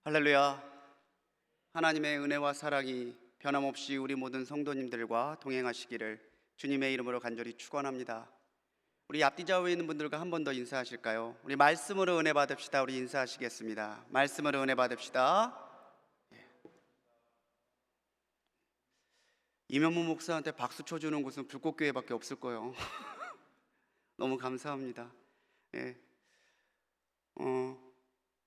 할렐루야. 하나님의 은혜와 사랑이 변함없이 우리 모든 성도님들과 동행하시기를 주님의 이름으로 간절히 축원합니다. 우리 앞뒤 좌우에 있는 분들과 한 번 더 인사하실까요? 우리 말씀으로 은혜 받읍시다. 우리 인사하시겠습니다. 말씀으로 은혜 받읍시다. 이명무 목사한테 박수 쳐주는 곳은 불꽃교회밖에 없을 거예요. 너무 감사합니다. 예.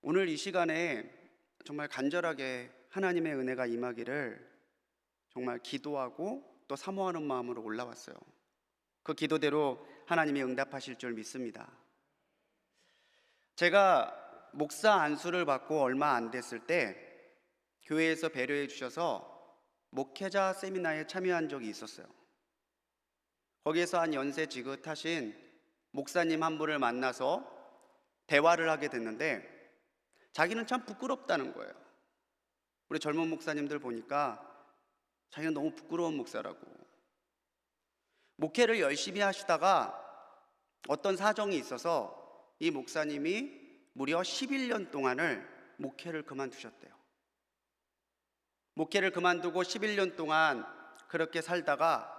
오늘 이 시간에 정말 간절하게 하나님의 은혜가 임하기를 정말 기도하고 또 사모하는 마음으로 올라왔어요. 그 기도대로 하나님이 응답하실 줄 믿습니다. 제가 목사 안수를 받고 얼마 안 됐을 때 교회에서 배려해 주셔서 목회자 세미나에 참여한 적이 있었어요. 거기에서 한 연세 지긋하신 목사님 한 분을 만나서 대화를 하게 됐는데 자기는 참 부끄럽다는 거예요. 우리 젊은 목사님들 보니까 자기는 너무 부끄러운 목사라고. 목회를 열심히 하시다가 어떤 사정이 있어서 이 목사님이 무려 11년 동안을 목회를 그만두셨대요. 목회를 그만두고 11년 동안 그렇게 살다가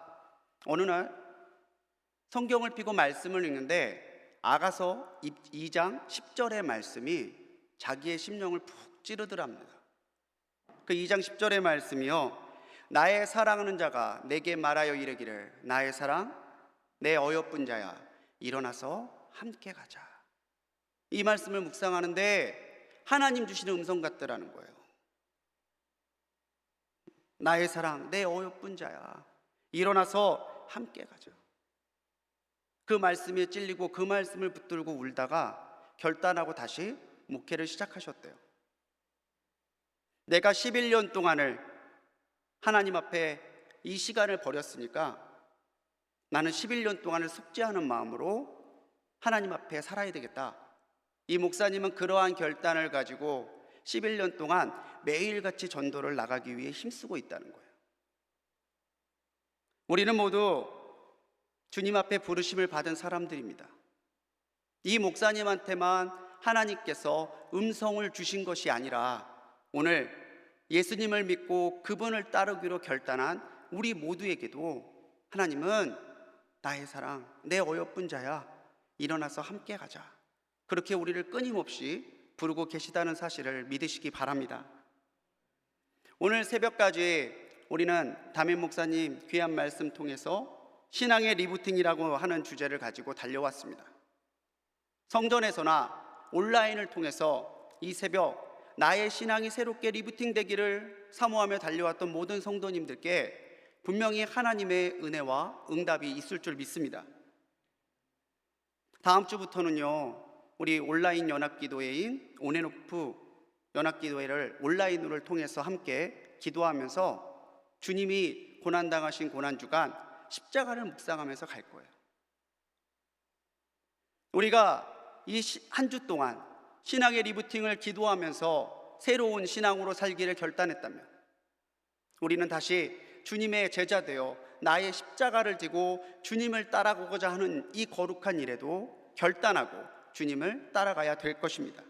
어느 날 성경을 펴고 말씀을 읽는데 아가서 2장 10절의 말씀이 자기의 심령을 푹 찌르더랍니다. 그 2장 10절의 말씀이요, 나의 사랑하는 자가 내게 말하여 이르기를 나의 사랑 내 어여쁜 자야 일어나서 함께 가자. 이 말씀을 묵상하는데 하나님 주시는 음성 같더라는 거예요. 나의 사랑 내 어여쁜 자야 일어나서 함께 가자. 그 말씀에 찔리고 그 말씀을 붙들고 울다가 결단하고 다시 목회를 시작하셨대요. 내가 11년 동안을 하나님 앞에 이 시간을 버렸으니까 나는 11년 동안을 속죄하는 마음으로 하나님 앞에 살아야 되겠다. 이 목사님은 그러한 결단을 가지고 11년 동안 매일같이 전도를 나가기 위해 힘쓰고 있다는 거예요. 우리는 모두 주님 앞에 부르심을 받은 사람들입니다. 이 목사님한테만 하나님께서 음성을 주신 것이 아니라 오늘 예수님을 믿고 그분을 따르기로 결단한 우리 모두에게도 하나님은 나의 사랑 내 어여쁜 자야 일어나서 함께 가자, 그렇게 우리를 끊임없이 부르고 계시다는 사실을 믿으시기 바랍니다. 오늘 새벽까지 우리는 담임 목사님 귀한 말씀 통해서 신앙의 리부팅이라고 하는 주제를 가지고 달려왔습니다. 성전에서나 온라인을 통해서 이 새벽 나의 신앙이 새롭게 리부팅 되기를 사모하며 달려왔던 모든 성도님들께 분명히 하나님의 은혜와 응답이 있을 줄 믿습니다. 다음 주부터는요, 우리 온라인 연합기도회인 온앤오프 연합기도회를 온라인으로 통해서 함께 기도하면서 주님이 고난당하신 고난주간 십자가를 묵상하면서 갈 거예요. 우리가 이 한 주 동안 신앙의 리부팅을 기도하면서 새로운 신앙으로 살기를 결단했다면 우리는 다시 주님의 제자 되어 나의 십자가를 지고 주님을 따라가고자 하는 이 거룩한 일에도 결단하고 주님을 따라가야 될 것입니다.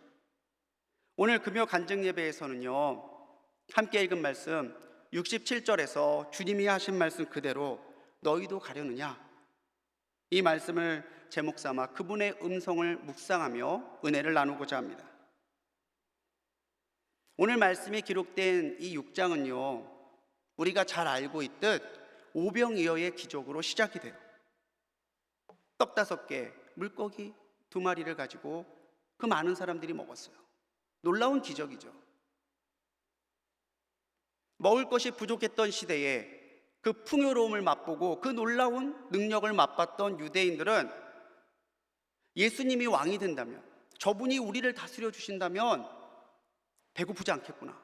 오늘 금요 간증 예배에서는요, 함께 읽은 말씀 67절에서 주님이 하신 말씀 그대로 너희도 가려느냐, 이 말씀을 제목 삼아 그분의 음성을 묵상하며 은혜를 나누고자 합니다. 오늘 말씀이 기록된 이 6장은요, 우리가 잘 알고 있듯 오병이어의 기적으로 시작이 돼요. 떡 5개, 물고기 2마리를 가지고 그 많은 사람들이 먹었어요. 놀라운 기적이죠. 먹을 것이 부족했던 시대에 그 풍요로움을 맛보고 그 놀라운 능력을 맛봤던 유대인들은 예수님이 왕이 된다면, 저분이 우리를 다스려 주신다면 배고프지 않겠구나,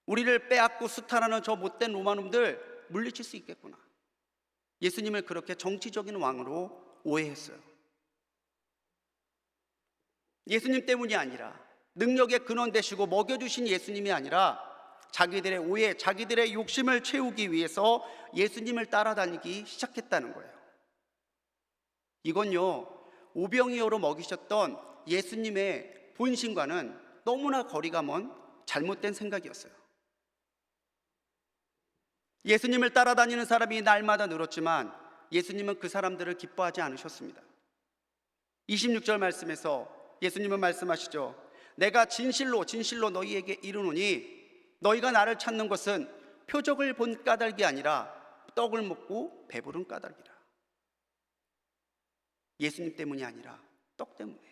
우리를 빼앗고 수탈하는 저 못된 로마놈들 물리칠 수 있겠구나, 예수님을 그렇게 정치적인 왕으로 오해했어요. 예수님 때문이 아니라, 능력의 근원 되시고 먹여주신 예수님이 아니라 자기들의 오해, 자기들의 욕심을 채우기 위해서 예수님을 따라다니기 시작했다는 거예요. 이건요, 오병이어로 먹이셨던 예수님의 본심과는 너무나 거리가 먼 잘못된 생각이었어요. 예수님을 따라다니는 사람이 날마다 늘었지만 예수님은 그 사람들을 기뻐하지 않으셨습니다. 26절 말씀에서 예수님은 말씀하시죠. 내가 진실로 진실로 너희에게 이르노니 너희가 나를 찾는 것은 표적을 본 까닭이 아니라 떡을 먹고 배부른 까닭이라. 예수님 때문이 아니라 떡 때문에,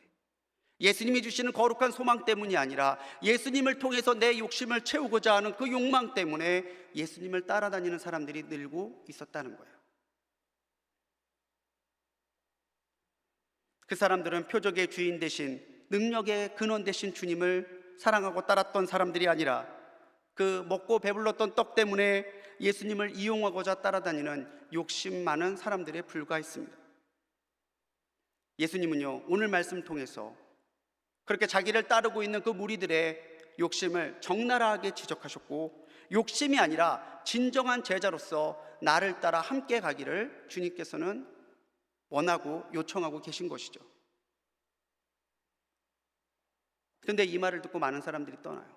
예수님이 주시는 거룩한 소망 때문이 아니라 예수님을 통해서 내 욕심을 채우고자 하는 그 욕망 때문에 예수님을 따라다니는 사람들이 늘고 있었다는 거예요. 그 사람들은 표적의 주인 대신, 능력의 근원 대신 주님을 사랑하고 따랐던 사람들이 아니라 그 먹고 배불렀던 떡 때문에 예수님을 이용하고자 따라다니는 욕심 많은 사람들에 불과했습니다. 예수님은요, 오늘 말씀 통해서 그렇게 자기를 따르고 있는 그 무리들의 욕심을 적나라하게 지적하셨고, 욕심이 아니라 진정한 제자로서 나를 따라 함께 가기를 주님께서는 원하고 요청하고 계신 것이죠. 그런데 이 말을 듣고 많은 사람들이 떠나요.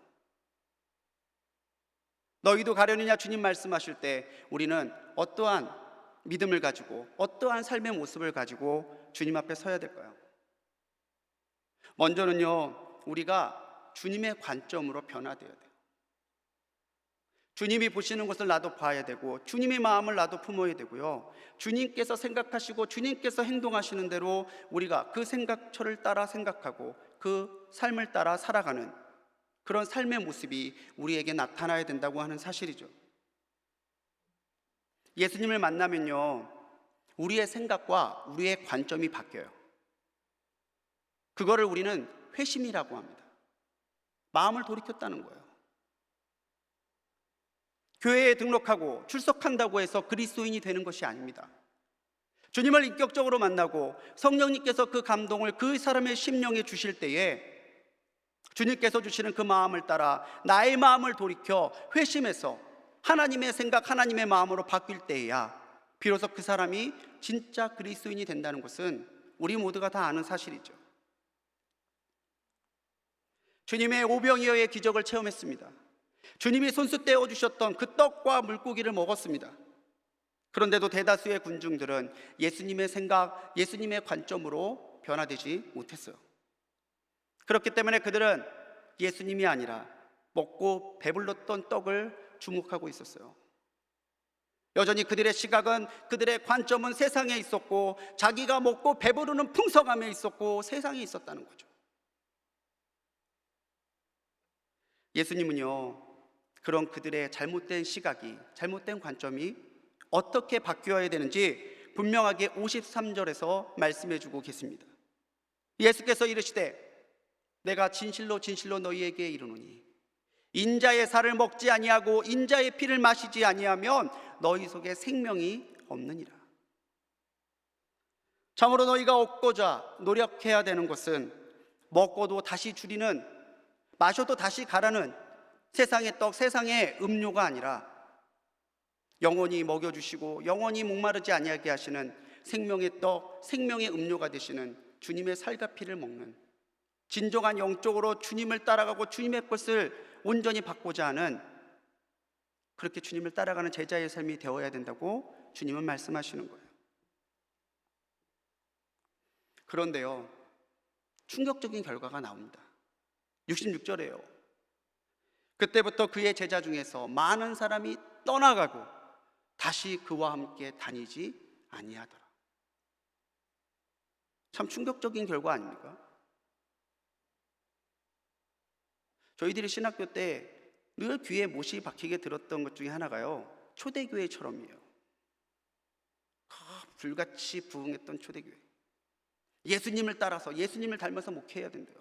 너희도 가려느냐 주님 말씀하실 때 우리는 어떠한 믿음을 가지고 어떠한 삶의 모습을 가지고 주님 앞에 서야 될까요? 먼저는요, 우리가 주님의 관점으로 변화되어야 돼요. 주님이 보시는 것을 나도 봐야 되고, 주님의 마음을 나도 품어야 되고요, 주님께서 생각하시고 주님께서 행동하시는 대로 우리가 그 생각처를 따라 생각하고 그 삶을 따라 살아가는 그런 삶의 모습이 우리에게 나타나야 된다고 하는 사실이죠. 예수님을 만나면요, 우리의 생각과 우리의 관점이 바뀌어요. 그거를 우리는 회심이라고 합니다. 마음을 돌이켰다는 거예요. 교회에 등록하고 출석한다고 해서 그리스도인이 되는 것이 아닙니다. 주님을 인격적으로 만나고 성령님께서 그 감동을 그 사람의 심령에 주실 때에 주님께서 주시는 그 마음을 따라 나의 마음을 돌이켜 회심해서 하나님의 생각, 하나님의 마음으로 바뀔 때에야 비로소 그 사람이 진짜 그리스도인이 된다는 것은 우리 모두가 다 아는 사실이죠. 주님의 오병이어의 기적을 체험했습니다. 주님이 손수 떼어주셨던 그 떡과 물고기를 먹었습니다. 그런데도 대다수의 군중들은 예수님의 생각, 예수님의 관점으로 변화되지 못했어요. 그렇기 때문에 그들은 예수님이 아니라 먹고 배불렀던 떡을 주목하고 있었어요. 여전히 그들의 시각은, 그들의 관점은 세상에 있었고, 자기가 먹고 배부르는 풍성함에 있었고, 세상에 있었다는 거죠. 예수님은요, 그런 그들의 잘못된 시각이, 잘못된 관점이 어떻게 바뀌어야 되는지 분명하게 53절에서 말씀해 주고 계십니다. 예수께서 이르시되 내가 진실로 진실로 너희에게 이르노니 인자의 살을 먹지 아니하고 인자의 피를 마시지 아니하면 너희 속에 생명이 없느니라. 참으로 너희가 얻고자 노력해야 되는 것은 먹고도 다시 줄이는, 마셔도 다시 가라는 세상의 떡, 세상의 음료가 아니라 영원히 먹여주시고 영원히 목마르지 아니하게 하시는 생명의 떡, 생명의 음료가 되시는 주님의 살과 피를 먹는, 진정한 영적으로 주님을 따라가고 주님의 것을 온전히 받고자 하는, 그렇게 주님을 따라가는 제자의 삶이 되어야 된다고 주님은 말씀하시는 거예요. 그런데요, 충격적인 결과가 나옵니다. 66절에요. 그때부터 그의 제자 중에서 많은 사람이 떠나가고 다시 그와 함께 다니지 아니하더라. 참 충격적인 결과 아닙니까? 저희들이 신학교 때 늘 귀에 못이 박히게 들었던 것 중에 하나가요, 초대교회처럼이에요. 불같이 부흥했던 초대교회, 예수님을 따라서 예수님을 닮아서 목회해야 된대요.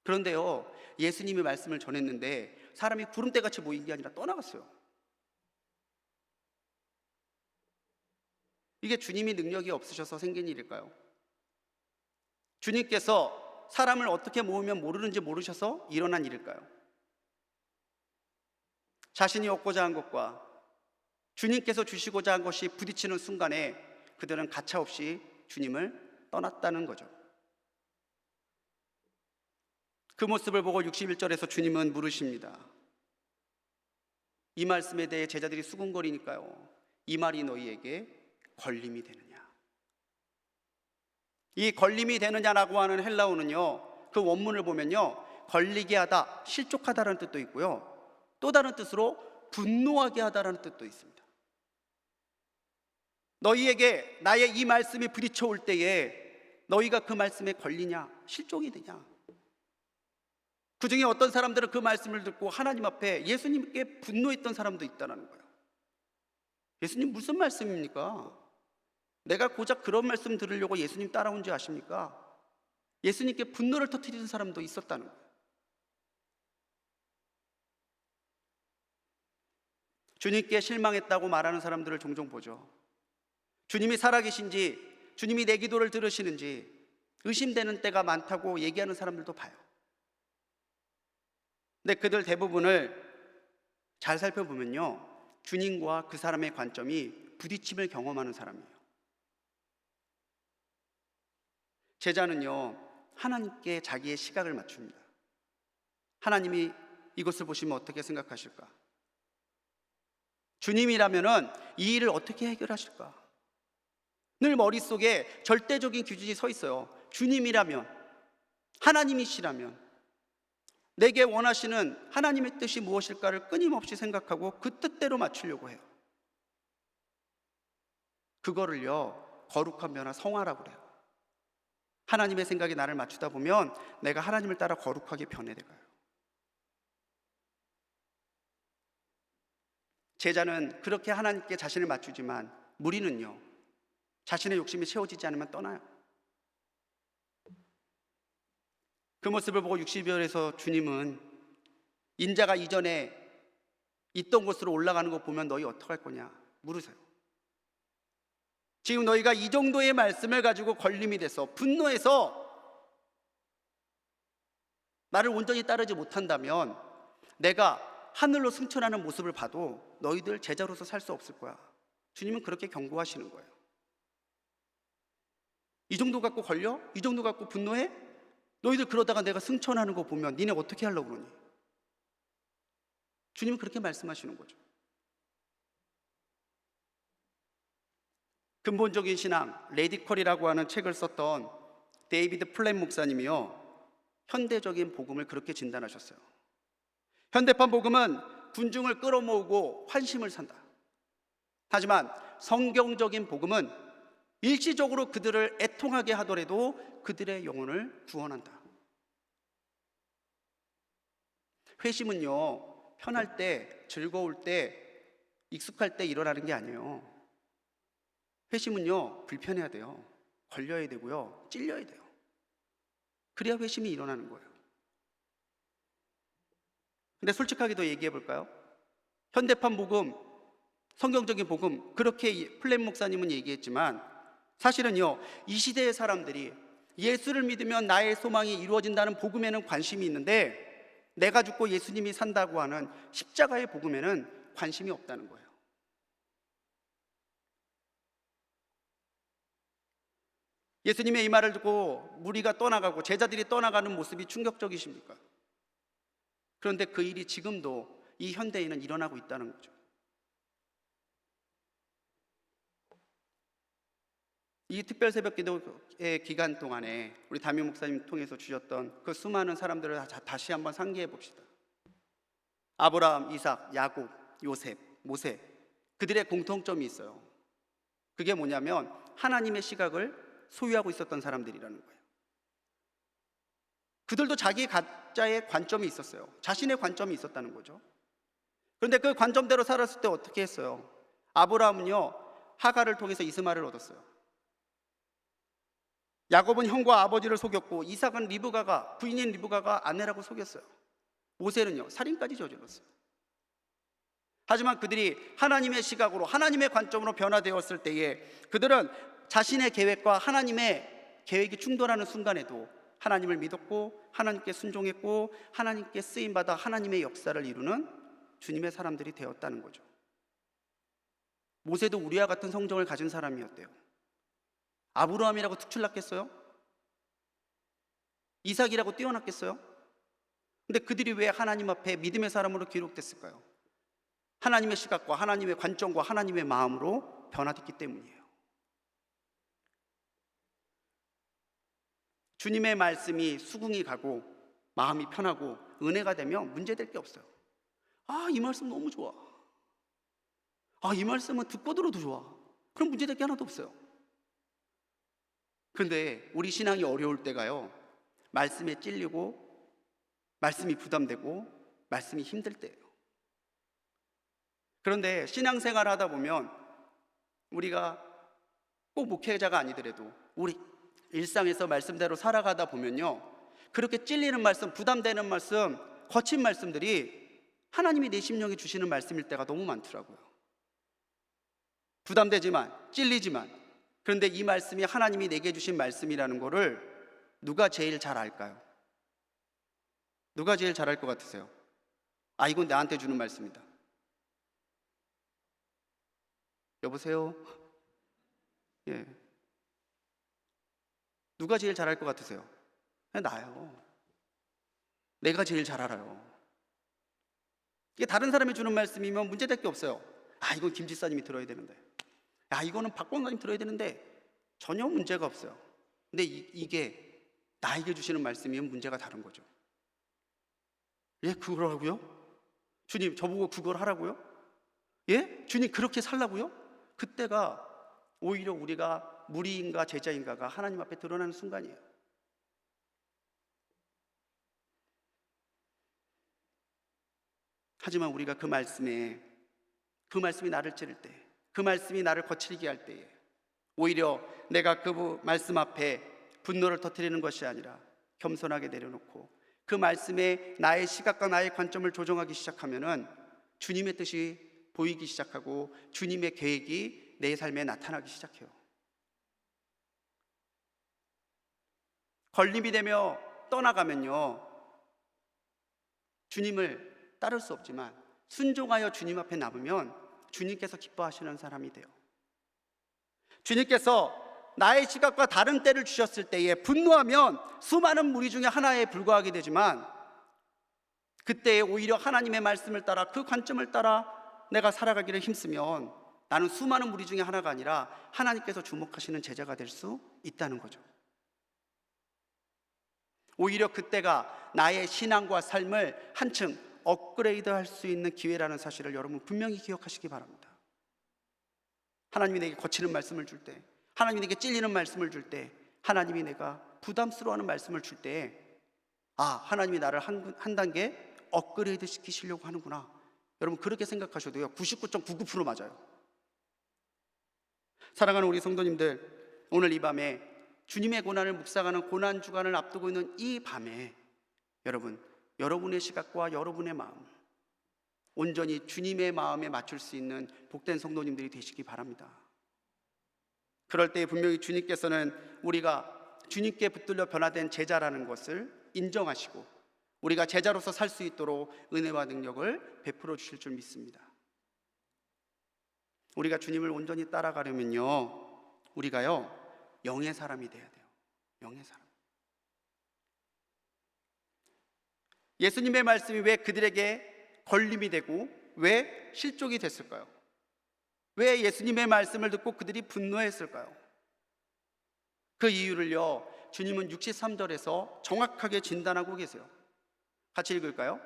그런데요, 예수님의 말씀을 전했는데 사람이 구름대같이 모인 게 아니라 떠나갔어요. 이게 주님이 능력이 없으셔서 생긴 일일까요? 주님께서 사람을 어떻게 모으면 모르는지 모르셔서 일어난 일일까요? 자신이 얻고자 한 것과 주님께서 주시고자 한 것이 부딪히는 순간에 그들은 가차없이 주님을 떠났다는 거죠. 그 모습을 보고 61절에서 주님은 물으십니다. 이 말씀에 대해 제자들이 수군거리니까요. 이 말이 너희에게 걸림이 되느냐? 이 걸림이 되느냐라고 하는 헬라어는요, 그 원문을 보면요, 걸리게 하다, 실족하다라는 뜻도 있고요, 또 다른 뜻으로 분노하게 하다라는 뜻도 있습니다. 너희에게 나의 이 말씀이 부딪혀 올 때에 너희가 그 말씀에 걸리냐, 실족이 되냐? 그 중에 어떤 사람들은 그 말씀을 듣고 하나님 앞에 예수님께 분노했던 사람도 있다는 거예요. 예수님 무슨 말씀입니까? 내가 고작 그런 말씀 들으려고 예수님 따라온 줄 아십니까? 예수님께 분노를 터뜨리는 사람도 있었다는 거예요. 주님께 실망했다고 말하는 사람들을 종종 보죠. 주님이 살아계신지, 주님이 내 기도를 들으시는지 의심되는 때가 많다고 얘기하는 사람들도 봐요. 근데 그들 대부분을 잘 살펴보면요, 주님과 그 사람의 관점이 부딪힘을 경험하는 사람이에요. 제자는요, 하나님께 자기의 시각을 맞춥니다. 하나님이 이것을 보시면 어떻게 생각하실까? 주님이라면은 이 일을 어떻게 해결하실까? 늘 머릿속에 절대적인 기준이 서 있어요. 주님이라면, 하나님이시라면 내게 원하시는 하나님의 뜻이 무엇일까를 끊임없이 생각하고 그 뜻대로 맞추려고 해요. 그거를요, 거룩한 변화, 성화라고 그래요. 하나님의 생각에 나를 맞추다 보면 내가 하나님을 따라 거룩하게 변해가요. 제자는 그렇게 하나님께 자신을 맞추지만 무리는요, 자신의 욕심이 채워지지 않으면 떠나요. 그 모습을 보고 60절에서 주님은 인자가 이전에 있던 곳으로 올라가는 거 보면 너희 어떡할 거냐 물으세요. 지금 너희가 이 정도의 말씀을 가지고 걸림이 돼서 분노해서 나를 온전히 따르지 못한다면 내가 하늘로 승천하는 모습을 봐도 너희들 제자로서 살 수 없을 거야. 주님은 그렇게 경고하시는 거예요. 이 정도 갖고 걸려? 이 정도 갖고 분노해? 너희들 그러다가 내가 승천하는 거 보면 니네 어떻게 하려고 그러니? 주님은 그렇게 말씀하시는 거죠. 근본적인 신앙, 레디컬이라고 하는 책을 썼던 데이비드 플랜 목사님이요, 현대적인 복음을 그렇게 진단하셨어요. 현대판 복음은 군중을 끌어모으고 환심을 산다. 하지만 성경적인 복음은 일시적으로 그들을 애통하게 하더라도 그들의 영혼을 구원한다. 회심은요, 편할 때, 즐거울 때, 익숙할 때 일어나는 게 아니에요. 회심은요, 불편해야 돼요. 걸려야 되고요, 찔려야 돼요. 그래야 회심이 일어나는 거예요. 근데 솔직하게도 얘기해 볼까요? 현대판 복음, 성경적인 복음, 그렇게 플랜 목사님은 얘기했지만 사실은요, 이 시대의 사람들이 예수를 믿으면 나의 소망이 이루어진다는 복음에는 관심이 있는데 내가 죽고 예수님이 산다고 하는 십자가의 복음에는 관심이 없다는 거예요. 예수님의 이 말을 듣고 무리가 떠나가고 제자들이 떠나가는 모습이 충격적이십니까? 그런데 그 일이 지금도 이 현대에는 일어나고 있다는 거죠. 이 특별 새벽 기도의 기간 동안에 우리 담임 목사님 통해서 주셨던 그 수많은 사람들을 다시 한번 상기해 봅시다. 아브라함, 이삭, 야곱, 요셉, 모세, 그들의 공통점이 있어요. 그게 뭐냐면 하나님의 시각을 소유하고 있었던 사람들이라는 거예요. 그들도 자기 각자의 관점이 있었어요. 자신의 관점이 있었다는 거죠. 그런데 그 관점대로 살았을 때 어떻게 했어요? 아브라함은요, 하갈을 통해서 이스마엘을 얻었어요. 야곱은 형과 아버지를 속였고 이삭은 부인인 리브가가 아내라고 속였어요. 모세는요, 살인까지 저질렀어요. 하지만 그들이 하나님의 시각으로, 하나님의 관점으로 변화되었을 때에 그들은 자신의 계획과 하나님의 계획이 충돌하는 순간에도 하나님을 믿었고 하나님께 순종했고 하나님께 쓰임받아 하나님의 역사를 이루는 주님의 사람들이 되었다는 거죠. 모세도 우리와 같은 성정을 가진 사람이었대요. 아브라함이라고 특출났겠어요? 이삭이라고 뛰어났겠어요? 근데 그들이 왜 하나님 앞에 믿음의 사람으로 기록됐을까요? 하나님의 시각과 하나님의 관점과 하나님의 마음으로 변화됐기 때문이에요. 주님의 말씀이 수긍이 가고 마음이 편하고 은혜가 되면 문제될 게 없어요. 이 말씀 너무 좋아. 이 말씀은 듣고 들어도 좋아. 그럼 문제될 게 하나도 없어요. 근데 우리 신앙이 어려울 때가요, 말씀에 찔리고 말씀이 부담되고 말씀이 힘들 때예요. 그런데 신앙생활을 하다 보면 우리가 꼭 목회자가 아니더라도 우리 일상에서 말씀대로 살아가다 보면요, 그렇게 찔리는 말씀, 부담되는 말씀, 거친 말씀들이 하나님이 내 심령에 주시는 말씀일 때가 너무 많더라고요. 부담되지만, 찔리지만, 그런데 이 말씀이 하나님이 내게 주신 말씀이라는 거를 누가 제일 잘 알까요? 누가 제일 잘 알 것 같으세요? 이건 나한테 주는 말씀이다. 여보세요? 예. 누가 제일 잘 알 것 같으세요? 나요. 내가 제일 잘 알아요. 이게 다른 사람이 주는 말씀이면 문제될 게 없어요. 이건 김 지사님이 들어야 되는데, 이거는 박 권사님 들어야 되는데, 전혀 문제가 없어요. 근데 이게 나에게 주시는 말씀이면 문제가 다른 거죠. 예, 그걸 하라고요? 주님, 저보고 그걸 하라고요? 예? 주님, 그렇게 살라고요? 그때가 오히려 우리가 무리인가 제자인가가 하나님 앞에 드러나는 순간이에요. 하지만 우리가 그 말씀이 나를 찌를 때, 그 말씀이 나를 거칠게 할 때에 오히려 내가 그 말씀 앞에 분노를 터뜨리는 것이 아니라 겸손하게 내려놓고 그 말씀에 나의 시각과 나의 관점을 조정하기 시작하면은 주님의 뜻이 보이기 시작하고 주님의 계획이 내 삶에 나타나기 시작해요. 걸림이 되며 떠나가면요, 주님을 따를 수 없지만 순종하여 주님 앞에 남으면 주님께서 기뻐하시는 사람이 돼요. 주님께서 나의 시각과 다른 때를 주셨을 때에 분노하면 수많은 무리 중에 하나에 불과하게 되지만, 그때에 오히려 하나님의 말씀을 따라 그 관점을 따라 내가 살아가기를 힘쓰면 나는 수많은 무리 중에 하나가 아니라 하나님께서 주목하시는 제자가 될 수 있다는 거죠. 오히려 그때가 나의 신앙과 삶을 한층 업그레이드 할 수 있는 기회라는 사실을 여러분 분명히 기억하시기 바랍니다. 하나님이 내게 거치는 말씀을 줄 때, 하나님이 내게 찔리는 말씀을 줄 때, 하나님이 내가 부담스러워하는 말씀을 줄 때, 하나님이 나를 한 단계 업그레이드 시키시려고 하는구나. 여러분 그렇게 생각하셔도요, 99.99% 맞아요. 사랑하는 우리 성도님들, 오늘 이 밤에 주님의 고난을 묵상하는 고난 주간을 앞두고 있는 이 밤에 여러분의 시각과 여러분의 마음 온전히 주님의 마음에 맞출 수 있는 복된 성도님들이 되시기 바랍니다. 그럴 때 분명히 주님께서는 우리가 주님께 붙들려 변화된 제자라는 것을 인정하시고 우리가 제자로서 살 수 있도록 은혜와 능력을 베풀어 주실 줄 믿습니다. 우리가 주님을 온전히 따라가려면요, 우리가요 영의 사람이 돼야 돼요. 영의 사람. 예수님의 말씀이 왜 그들에게 걸림이 되고 왜 실족이 됐을까요? 왜 예수님의 말씀을 듣고 그들이 분노했을까요? 그 이유를요, 주님은 63절에서 정확하게 진단하고 계세요. 같이 읽을까요?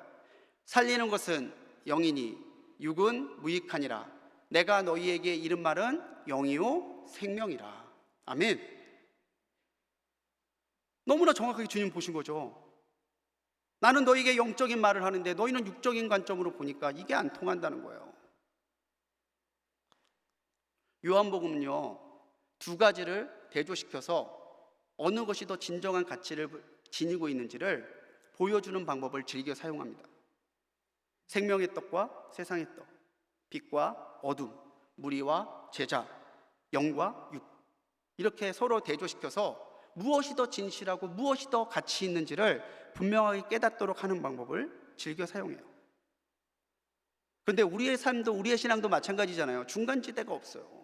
살리는 것은 영이니 육은 무익하니라. 내가 너희에게 이른 말은 영이요 생명이라. 아멘. 너무나 정확하게 주님 보신 거죠. 나는 너희에게 영적인 말을 하는데 너희는 육적인 관점으로 보니까 이게 안 통한다는 거예요. 요한복음은요, 두 가지를 대조시켜서 어느 것이 더 진정한 가치를 지니고 있는지를 보여주는 방법을 즐겨 사용합니다. 생명의 떡과 세상의 떡, 빛과 어둠, 무리와 제자, 영과 육, 이렇게 서로 대조시켜서 무엇이 더 진실하고 무엇이 더 가치 있는지를 분명하게 깨닫도록 하는 방법을 즐겨 사용해요. 그런데 우리의 삶도 우리의 신앙도 마찬가지잖아요. 중간지대가 없어요.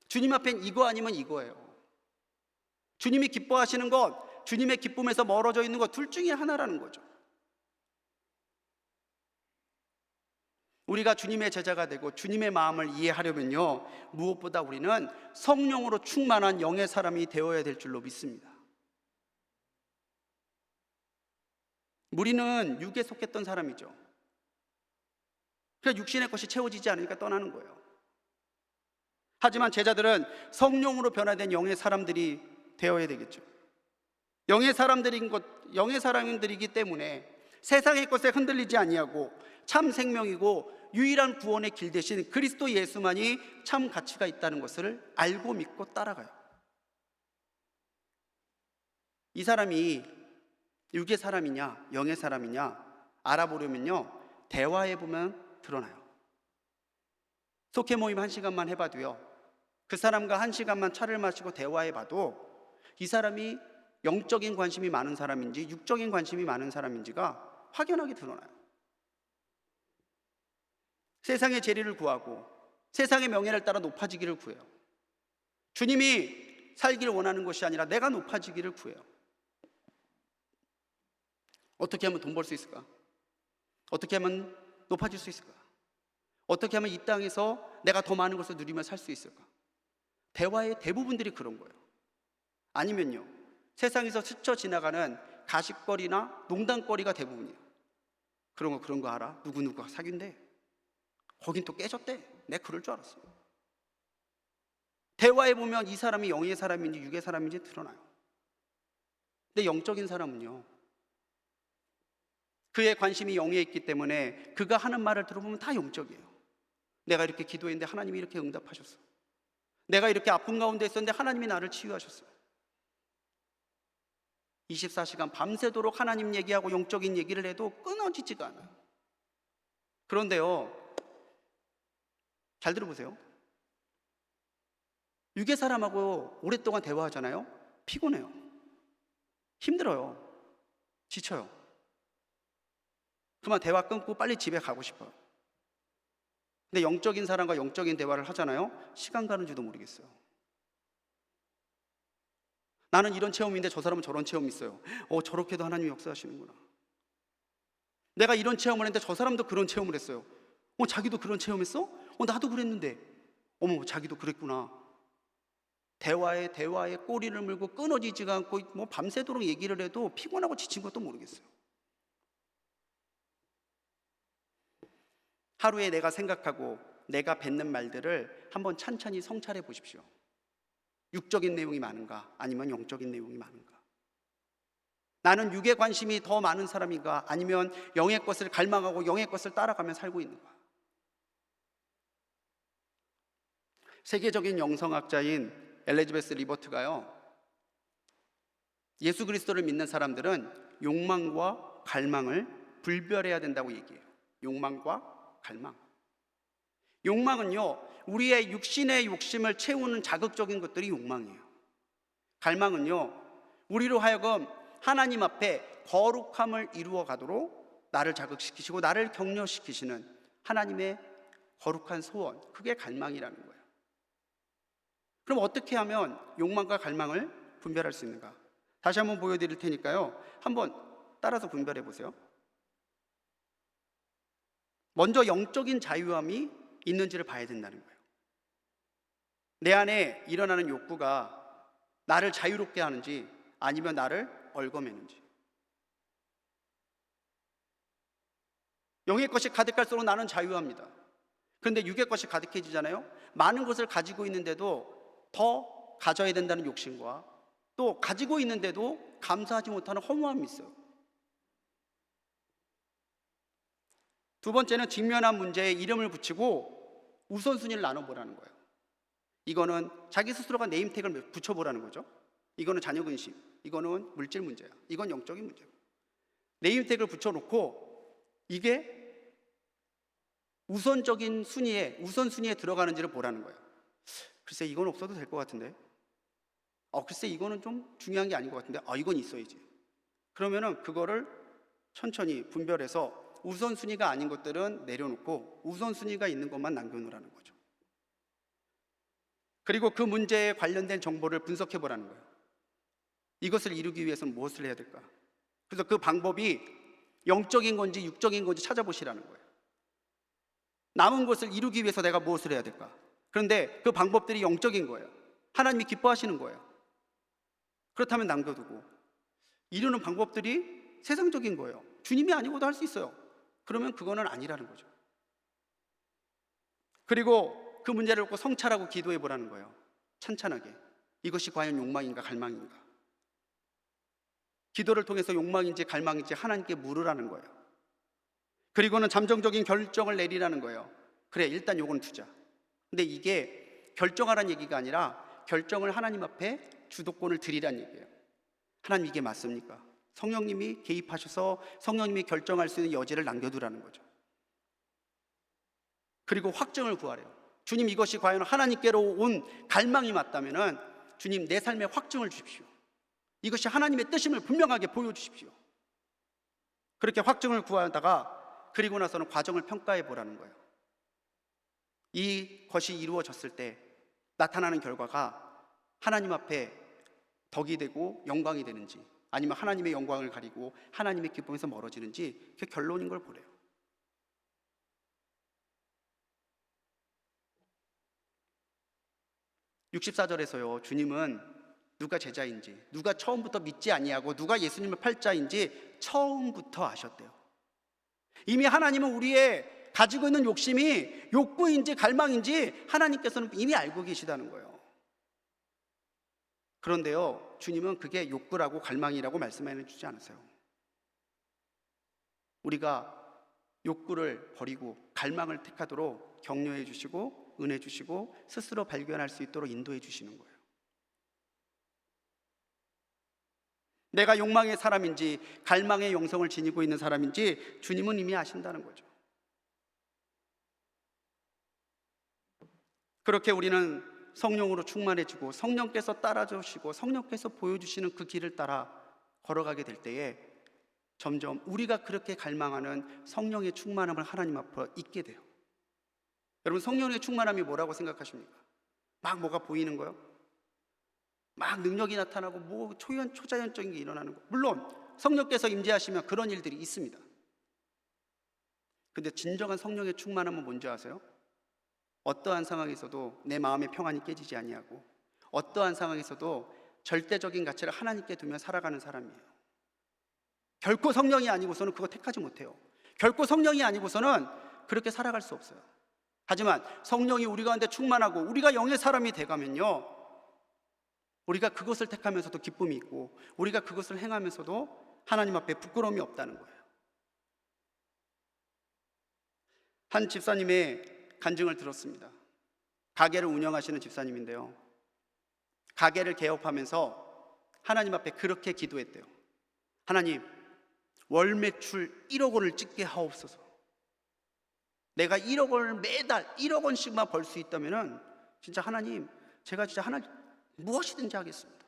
주님 앞엔 이거 아니면 이거예요. 주님이 기뻐하시는 것, 주님의 기쁨에서 멀어져 있는 것, 둘 중에 하나라는 거죠. 우리가 주님의 제자가 되고 주님의 마음을 이해하려면요, 무엇보다 우리는 성령으로 충만한 영의 사람이 되어야 될 줄로 믿습니다. 무리는 육에 속했던 사람이죠. 그래서 육신의 것이 채워지지 않으니까 떠나는 거예요. 하지만 제자들은 성령으로 변화된 영의 사람들이 되어야 되겠죠. 영의 사람들이기 때문에 세상의 것에 흔들리지 아니하고 참 생명이고 유일한 구원의 길 대신 그리스도 예수만이 참 가치가 있다는 것을 알고 믿고 따라가요. 이 사람이 육의 사람이냐 영의 사람이냐 알아보려면요, 대화해 보면 드러나요. 속회 모임 1시간만 해봐도요, 그 사람과 1시간만 차를 마시고 대화해 봐도 이 사람이 영적인 관심이 많은 사람인지 육적인 관심이 많은 사람인지가 확연하게 드러나요. 세상의 재리를 구하고 세상의 명예를 따라 높아지기를 구해요. 주님이 살기를 원하는 것이 아니라 내가 높아지기를 구해요. 어떻게 하면 돈 벌 수 있을까? 어떻게 하면 높아질 수 있을까? 어떻게 하면 이 땅에서 내가 더 많은 것을 누리며 살 수 있을까? 대화의 대부분들이 그런 거예요. 아니면요, 세상에서 스쳐 지나가는 가십거리나 농담거리가 대부분이에요. 그런 거 알아? 누구누구가 사귄대. 거긴 또 깨졌대. 내 그럴 줄 알았어. 대화해 보면 이 사람이 영의 사람인지 육의 사람인지 드러나요. 근데 영적인 사람은요, 그의 관심이 영에 있기 때문에 그가 하는 말을 들어보면 다 영적이에요. 내가 이렇게 기도했는데 하나님이 이렇게 응답하셨어. 내가 이렇게 아픔 가운데 있었는데 하나님이 나를 치유하셨어. 24시간 밤새도록 하나님 얘기하고 영적인 얘기를 해도 끊어지지가 않아요. 그런데요, 잘 들어보세요. 육의 사람하고 오랫동안 대화하잖아요. 피곤해요. 힘들어요. 지쳐요. 그만 대화 끊고 빨리 집에 가고 싶어요. 근데 영적인 사람과 영적인 대화를 하잖아요. 시간 가는 줄도 모르겠어요. 나는 이런 체험인데 저 사람은 저런 체험이 있어요. 저렇게도 하나님이 역사하시는구나. 내가 이런 체험을 했는데 저 사람도 그런 체험을 했어요. 자기도 그런 체험했어? 나도 그랬는데. 어머, 자기도 그랬구나. 대화에 꼬리를 물고 끊어지지가 않고 밤새도록 얘기를 해도 피곤하고 지친 것도 모르겠어요. 하루에 내가 생각하고 내가 뱉는 말들을 한번 찬찬히 성찰해 보십시오. 육적인 내용이 많은가 아니면 영적인 내용이 많은가? 나는 육의 관심이 더 많은 사람인가 아니면 영의 것을 갈망하고 영의 것을 따라가며 살고 있는가? 세계적인 영성학자인 엘리자베스 리버트가요, 예수 그리스도를 믿는 사람들은 욕망과 갈망을 분별해야 된다고 얘기해요. 욕망과 갈망. 욕망은요, 우리의 육신의 욕심을 채우는 자극적인 것들이 욕망이에요. 갈망은요, 우리로 하여금 하나님 앞에 거룩함을 이루어 가도록 나를 자극시키시고 나를 격려시키시는 하나님의 거룩한 소원, 그게 갈망이라는 거예요. 그럼 어떻게 하면 욕망과 갈망을 분별할 수 있는가? 다시 한번 보여드릴 테니까요, 한번 따라서 분별해 보세요. 먼저 영적인 자유함이 있는지를 봐야 된다는 거예요. 내 안에 일어나는 욕구가 나를 자유롭게 하는지 아니면 나를 얽어매는지. 영의 것이 가득할수록 나는 자유합니다. 그런데 육의 것이 가득해지잖아요. 많은 것을 가지고 있는데도 더 가져야 된다는 욕심과 또 가지고 있는데도 감사하지 못하는 허무함이 있어요. 두 번째는 직면한 문제에 이름을 붙이고 우선순위를 나눠보라는 거예요. 이거는 자기 스스로가 네임택을 붙여보라는 거죠. 이거는 자녀 근심, 이거는 물질 문제야, 이건 영적인 문제고. 네임택을 붙여놓고 이게 우선순위에 들어가는지를 보라는 거예요. 글쎄 이건 없어도 될 것 같은데, 글쎄 이거는 좀 중요한 게 아닌 것 같은데, 이건 있어야지. 그러면은 그거를 천천히 분별해서 우선순위가 아닌 것들은 내려놓고 우선순위가 있는 것만 남겨놓으라는 거죠. 그리고 그 문제에 관련된 정보를 분석해 보라는 거예요. 이것을 이루기 위해서는 무엇을 해야 될까? 그래서 그 방법이 영적인 건지 육적인 건지 찾아보시라는 거예요. 남은 것을 이루기 위해서 내가 무엇을 해야 될까? 그런데 그 방법들이 영적인 거예요. 하나님이 기뻐하시는 거예요. 그렇다면 남겨두고, 이루는 방법들이 세상적인 거예요. 주님이 아니고도 할 수 있어요. 그러면 그거는 아니라는 거죠. 그리고 그 문제를 놓고 성찰하고 기도해 보라는 거예요. 찬찬하게. 이것이 과연 욕망인가 갈망인가? 기도를 통해서 욕망인지 갈망인지 하나님께 물으라는 거예요. 그리고는 잠정적인 결정을 내리라는 거예요. 그래, 일단 요건 두자. 근데 이게 결정하라는 얘기가 아니라 결정을 하나님 앞에 주도권을 드리라는 얘기예요. 하나님, 이게 맞습니까? 성령님이 개입하셔서 성령님이 결정할 수 있는 여지를 남겨두라는 거죠. 그리고 확증을 구하래요. 주님, 이것이 과연 하나님께로 온 갈망이 맞다면은 주님, 내 삶에 확증을 주십시오. 이것이 하나님의 뜻임을 분명하게 보여주십시오. 그렇게 확증을 구하다가 그리고 나서는 과정을 평가해 보라는 거예요. 이것이 이루어졌을 때 나타나는 결과가 하나님 앞에 덕이 되고 영광이 되는지, 아니면 하나님의 영광을 가리고 하나님의 기쁨에서 멀어지는지, 그게 결론인 걸 보래요. (64절에서요) 주님은 누가 제자인지, 누가 처음부터 믿지 아니하고 누가 예수님을 팔자인지 처음부터 아셨대요. 이미 하나님은 우리의 가지고 있는 욕심이 욕구인지 갈망인지 하나님께서는 이미 알고 계시다는 거예요. 그런데요, 주님은 그게 욕구라고 갈망이라고 말씀해 주지 않으세요. 우리가 욕구를 버리고 갈망을 택하도록 격려해 주시고 은혜 주시고 스스로 발견할 수 있도록 인도해 주시는 거예요. 내가 욕망의 사람인지 갈망의 영성을 지니고 있는 사람인지 주님은 이미 아신다는 거죠. 그렇게 우리는 성령으로 충만해지고 성령께서 따라주시고 성령께서 보여주시는 그 길을 따라 걸어가게 될 때에 점점 우리가 그렇게 갈망하는 성령의 충만함을 하나님 앞에 잊게 돼요. 여러분, 성령의 충만함이 뭐라고 생각하십니까? 막 뭐가 보이는 거요? 막 능력이 나타나고 뭐 초자연적인 게 일어나는 거. 물론 성령께서 임재하시면 그런 일들이 있습니다. 근데 진정한 성령의 충만함은 뭔지 아세요? 어떠한 상황에서도 내 마음의 평안이 깨지지 아니하고 어떠한 상황에서도 절대적인 가치를 하나님께 두며 살아가는 사람이에요. 결코 성령이 아니고서는 그거 택하지 못해요. 결코 성령이 아니고서는 그렇게 살아갈 수 없어요. 하지만 성령이 우리 가운데 충만하고 우리가 영의 사람이 돼가면요, 우리가 그것을 택하면서도 기쁨이 있고 우리가 그것을 행하면서도 하나님 앞에 부끄러움이 없다는 거예요. 한 집사님의 간증을 들었습니다. 가게를 운영하시는 집사님인데요, 가게를 개업하면서 하나님 앞에 그렇게 기도했대요. 하나님, 월 매출 1억 원을 찍게 하옵소서. 내가 1억 원을 매달 1억 원씩만 벌 수 있다면은 진짜 하나님, 제가 진짜 하나님 무엇이든지 하겠습니다.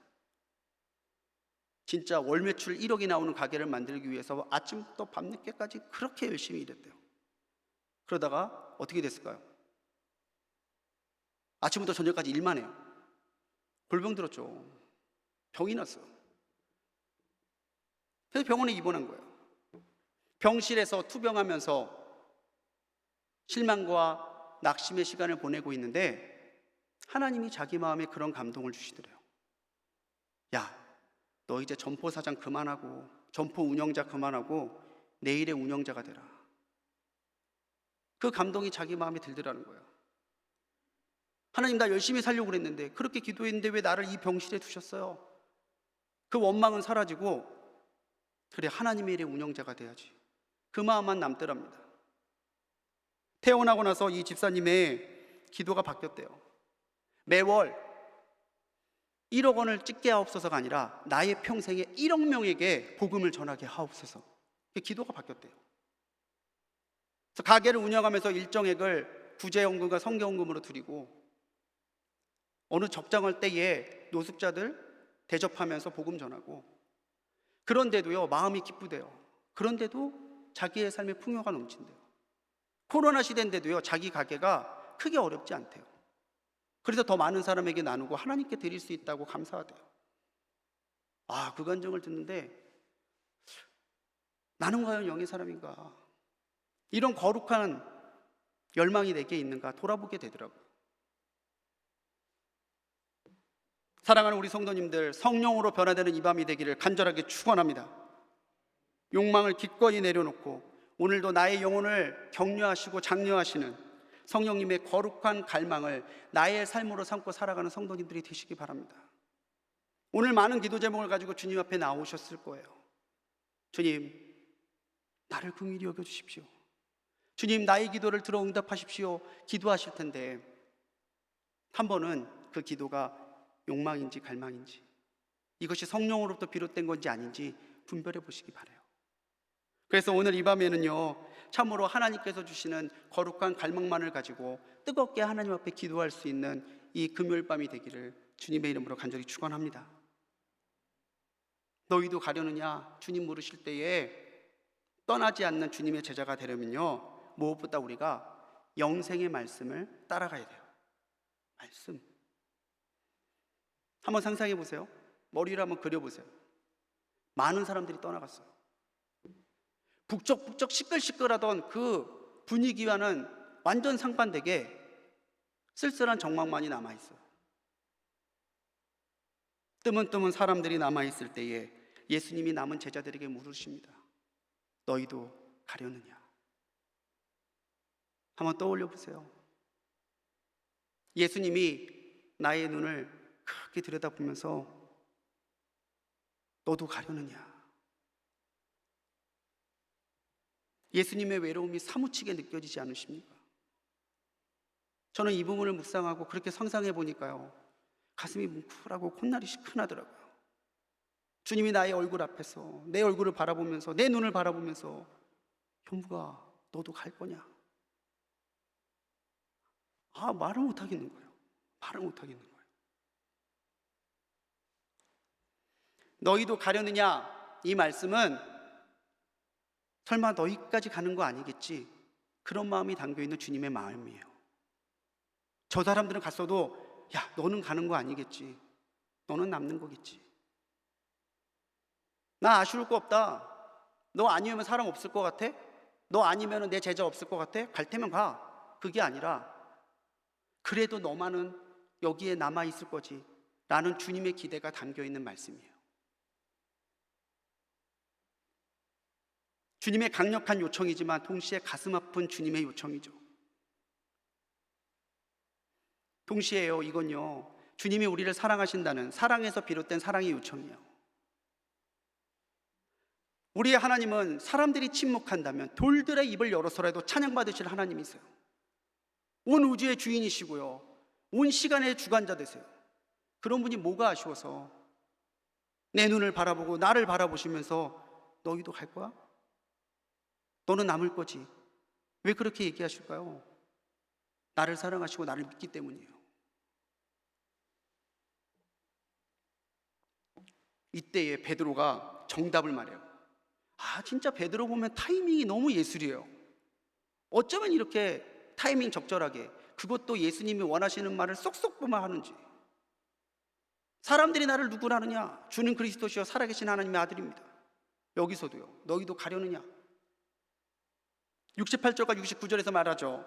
진짜 월 매출 1억이 나오는 가게를 만들기 위해서 아침부터 밤늦게까지 그렇게 열심히 일했대요. 그러다가 어떻게 됐을까요? 아침부터 저녁까지 일만 해요. 골병 들었죠. 병이 났어요. 그래서 병원에 입원한 거예요. 병실에서 투병하면서 실망과 낙심의 시간을 보내고 있는데 하나님이 자기 마음에 그런 감동을 주시더래요. 야, 너 이제 점포 사장 그만하고 점포 운영자 그만하고 내일의 운영자가 되라. 그 감동이 자기 마음에 들더라는 거예요. 하나님, 나 열심히 살려고 그랬는데, 그렇게 기도했는데 왜 나를 이 병실에 두셨어요? 그 원망은 사라지고, 그래, 하나님의 일의 운영자가 돼야지, 그 마음만 남더랍니다. 퇴원하고 나서 이 집사님의 기도가 바뀌었대요. 매월 1억 원을 찍게 하옵소서가 아니라 나의 평생에 1억 명에게 복음을 전하게 하옵소서. 기도가 바뀌었대요. 그래서 가게를 운영하면서 일정액을 구제연금과 성경금으로 드리고 어느 적당할 때에 노숙자들 대접하면서 복음 전하고, 그런데도요 마음이 기쁘대요. 그런데도 자기의 삶의 풍요가 넘친대요. 코로나 시대인데도요 자기 가게가 크게 어렵지 않대요. 그래서 더 많은 사람에게 나누고 하나님께 드릴 수 있다고 감사하대요. 그 간증을 듣는데 나는 과연 영의 사람인가? 이런 거룩한 열망이 내게 있는가 돌아보게 되더라고요. 사랑하는 우리 성도님들, 성령으로 변화되는 이 밤이 되기를 간절하게 축원합니다. 욕망을 기꺼이 내려놓고 오늘도 나의 영혼을 격려하시고 장려하시는 성령님의 거룩한 갈망을 나의 삶으로 삼고 살아가는 성도님들이 되시기 바랍니다. 오늘 많은 기도 제목을 가지고 주님 앞에 나오셨을 거예요. 주님, 나를 긍휼히 여겨주십시오. 주님, 나의 기도를 들어 응답하십시오. 기도하실 텐데 한 번은 그 기도가 욕망인지 갈망인지, 이것이 성령으로부터 비롯된 건지 아닌지 분별해 보시기 바라요. 그래서 오늘 이 밤에는요, 참으로 하나님께서 주시는 거룩한 갈망만을 가지고 뜨겁게 하나님 앞에 기도할 수 있는 이 금요일 밤이 되기를 주님의 이름으로 간절히 축원합니다. 너희도 가려느냐? 주님 물으실 때에 떠나지 않는 주님의 제자가 되려면요, 무엇보다 우리가 영생의 말씀을 따라가야 돼요. 말씀. 한번 상상해 보세요. 머리를 한번 그려보세요. 많은 사람들이 떠나갔어요. 북적북적 시끌시끌하던 그 분위기와는 완전 상반되게 쓸쓸한 정막만이 남아있어요. 뜨문뜨문 사람들이 남아있을 때에 예수님이 남은 제자들에게 물으십니다. 너희도 가려느냐? 한번 떠올려 보세요. 예수님이 나의 눈을 크게 들여다보면서 너도 가려느냐? 예수님의 외로움이 사무치게 느껴지지 않으십니까? 저는 이 부분을 묵상하고 그렇게 상상해 보니까요, 가슴이 뭉클하고 콧날이 시큰하더라고요. 주님이 나의 얼굴 앞에서 내 얼굴을 바라보면서, 내 눈을 바라보면서 형부가 너도 갈 거냐? 말을 못 하겠는 거예요. 말을 못 하겠는 거예요. 너희도 가려느냐? 이 말씀은 설마 너희까지 가는 거 아니겠지? 그런 마음이 담겨있는 주님의 마음이에요. 저 사람들은 갔어도 야, 너는 가는 거 아니겠지? 너는 남는 거겠지? 나 아쉬울 거 없다. 너 아니면 사람 없을 것 같아? 너 아니면 내 제자 없을 것 같아? 갈 테면 가. 그게 아니라 그래도 너만은 여기에 남아있을 거지 라는 주님의 기대가 담겨있는 말씀이에요. 주님의 강력한 요청이지만 동시에 가슴 아픈 주님의 요청이죠. 동시에요, 이건요, 주님이 우리를 사랑하신다는 사랑에서 비롯된 사랑의 요청이에요. 우리의 하나님은 사람들이 침묵한다면 돌들의 입을 열어서라도 찬양받으실 하나님이세요. 온 우주의 주인이시고요, 온 시간의 주관자 되세요. 그런 분이 뭐가 아쉬워서 내 눈을 바라보고 나를 바라보시면서 너희도 갈 거야? 너는 남을 거지. 왜 그렇게 얘기하실까요? 나를 사랑하시고 나를 믿기 때문이에요. 이때에 베드로가 정답을 말해요. 진짜 베드로 보면 타이밍이 너무 예술이에요. 어쩌면 이렇게 타이밍 적절하게, 그것도 예수님이 원하시는 말을 쏙쏙 뿜어하는지. 사람들이 나를 누구라느냐? 주는 그리스도시요 살아계신 하나님의 아들입니다. 여기서도요, 너희도 가려느냐? 68절과 69절에서 말하죠.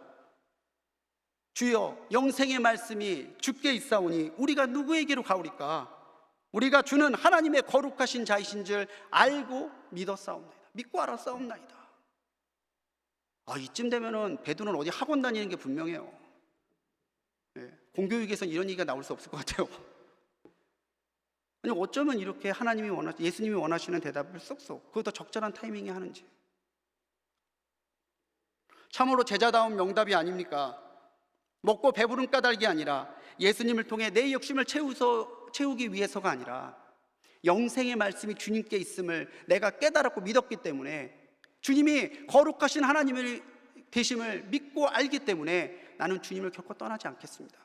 주여, 영생의 말씀이 주께 있사오니 우리가 누구에게로 가오리까? 우리가 주는 하나님의 거룩하신 자이신 줄 알고 믿었사옵나이다. 믿고 알았사옵나이다. 이쯤 되면은 베드로는 어디 학원 다니는 게 분명해요. 공교육에서는 이런 얘기가 나올 수 없을 것 같아요. 아니, 어쩌면 이렇게 예수님이 원하시는 대답을 쏙쏙, 그것도 적절한 타이밍에 하는지. 참으로 제자다운 명답이 아닙니까? 먹고 배부른 까닭이 아니라 예수님을 통해 내 욕심을 채우기 위해서가 아니라 영생의 말씀이 주님께 있음을 내가 깨달았고 믿었기 때문에, 주님이 거룩하신 하나님의 되심을 믿고 알기 때문에 나는 주님을 결코 떠나지 않겠습니다.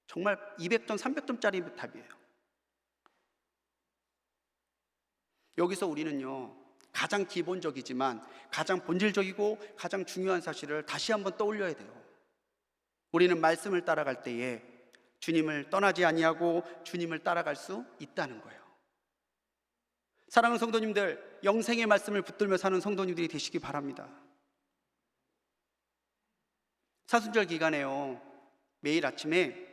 정말 200점, 300점짜리 답이에요. 여기서 우리는요, 가장 기본적이지만 가장 본질적이고 가장 중요한 사실을 다시 한번 떠올려야 돼요. 우리는 말씀을 따라갈 때에 주님을 떠나지 아니하고 주님을 따라갈 수 있다는 거예요. 사랑하는 성도님들, 영생의 말씀을 붙들며 사는 성도님들이 되시기 바랍니다. 사순절 기간에요, 매일 아침에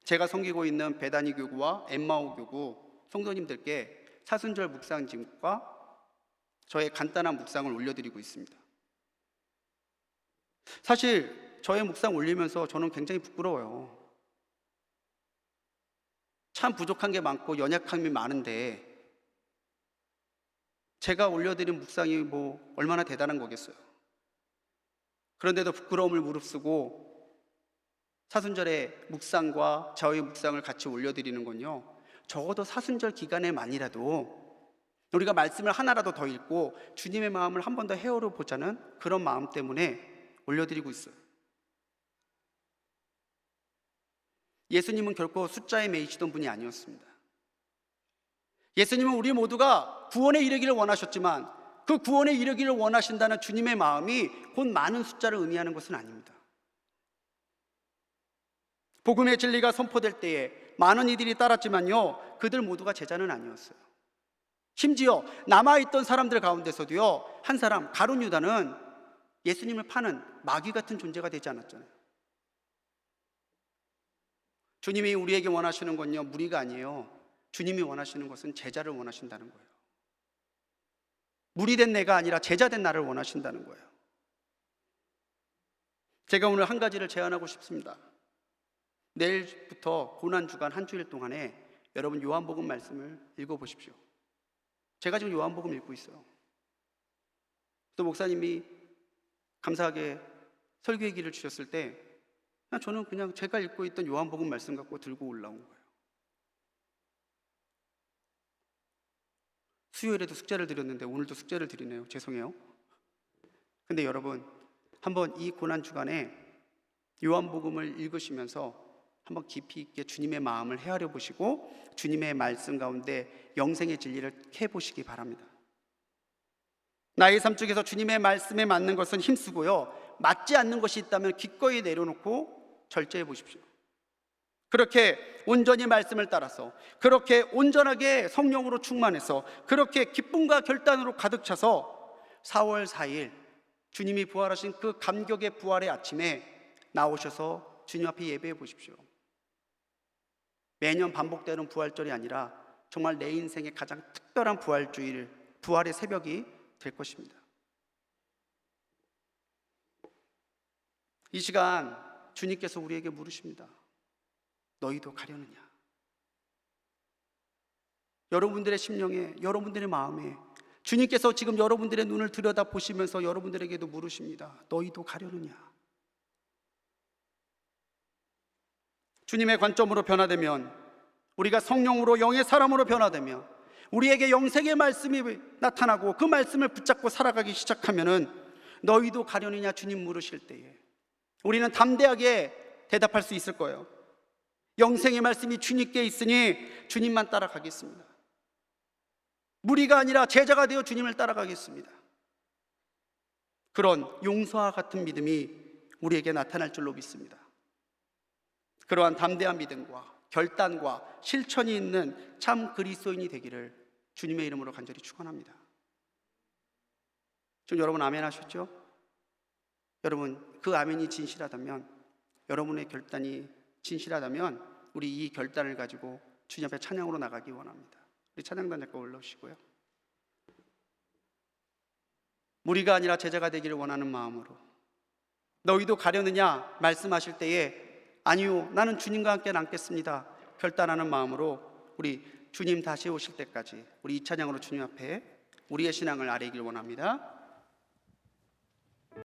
제가 섬기고 있는 베다니 교구와 엠마오 교구 성도님들께 사순절 묵상짐과 저의 간단한 묵상을 올려드리고 있습니다. 사실 저의 묵상 올리면서 저는 굉장히 부끄러워요. 참 부족한 게 많고 연약함이 많은데 제가 올려드린 묵상이 뭐 얼마나 대단한 거겠어요. 그런데도 부끄러움을 무릅쓰고 사순절의 묵상과 저의 묵상을 같이 올려드리는 건요, 적어도 사순절 기간에만이라도 우리가 말씀을 하나라도 더 읽고 주님의 마음을 한 번 더 헤아려 보자는 그런 마음 때문에 올려드리고 있어요. 예수님은 결코 숫자에 매이시던 분이 아니었습니다. 예수님은 우리 모두가 구원에 이르기를 원하셨지만 그 구원에 이르기를 원하신다는 주님의 마음이 곧 많은 숫자를 의미하는 것은 아닙니다. 복음의 진리가 선포될 때에 많은 이들이 따랐지만요, 그들 모두가 제자는 아니었어요. 심지어 남아있던 사람들 가운데서도요, 한 사람 가룟 유다는 예수님을 파는 마귀 같은 존재가 되지 않았잖아요. 주님이 우리에게 원하시는 건요, 무리가 아니에요. 주님이 원하시는 것은 제자를 원하신다는 거예요. 무리 된 내가 아니라 제자 된 나를 원하신다는 거예요. 제가 오늘 한 가지를 제안하고 싶습니다. 내일부터 고난주간 한 주일 동안에 여러분 요한복음 말씀을 읽어보십시오. 제가 지금 요한복음 읽고 있어요. 또 목사님이 감사하게 설교의 길을 주셨을 때 저는 그냥 제가 읽고 있던 요한복음 말씀 갖고 들고 올라온 거예요. 수요일에도 숙제를 드렸는데 오늘도 숙제를 드리네요. 죄송해요. 근데 여러분, 한번 이 고난주간에 요한복음을 읽으시면서 한번 깊이 있게 주님의 마음을 헤아려 보시고 주님의 말씀 가운데 영생의 진리를 캐보시기 바랍니다. 나의 삶 중에서 주님의 말씀에 맞는 것은 힘쓰고요, 맞지 않는 것이 있다면 기꺼이 내려놓고 절제해 보십시오. 그렇게 온전히 말씀을 따라서, 그렇게 온전하게 성령으로 충만해서, 그렇게 기쁨과 결단으로 가득 차서 4월 4일 주님이 부활하신 그 감격의 부활의 아침에 나오셔서 주님 앞에 예배해 보십시오. 매년 반복되는 부활절이 아니라 정말 내 인생의 가장 특별한 부활주일, 부활의 새벽이 될 것입니다. 이 시간 주님께서 우리에게 물으십니다. 너희도 가려느냐? 여러분들의 심령에, 여러분들의 마음에 주님께서 지금 여러분들의 눈을 들여다 보시면서 여러분들에게도 물으십니다. 너희도 가려느냐? 주님의 관점으로 변화되면, 우리가 성령으로 영의 사람으로 변화되면 우리에게 영생의 말씀이 나타나고 그 말씀을 붙잡고 살아가기 시작하면은 너희도 가려느냐 주님 물으실 때에 우리는 담대하게 대답할 수 있을 거예요. 영생의 말씀이 주님께 있으니 주님만 따라가겠습니다. 무리가 아니라 제자가 되어 주님을 따라가겠습니다. 그런 용서와 같은 믿음이 우리에게 나타날 줄로 믿습니다. 그러한 담대한 믿음과 결단과 실천이 있는 참 그리스도인이 되기를 주님의 이름으로 간절히 축원합니다. 지금 여러분 아멘 하셨죠? 여러분 그 아멘이 진실하다면, 여러분의 결단이 진실하다면 우리 이 결단을 가지고 주님 앞에 찬양으로 나가기 원합니다. 우리 찬양단 잠깐 올라오시고요. 무리가 아니라 제자가 되기를 원하는 마음으로 너희도 가려느냐 말씀하실 때에 아니요 나는 주님과 함께 남겠습니다 결단하는 마음으로 우리 주님 다시 오실 때까지 우리 이 찬양으로 주님 앞에 우리의 신앙을 아뢰기를 원합니다.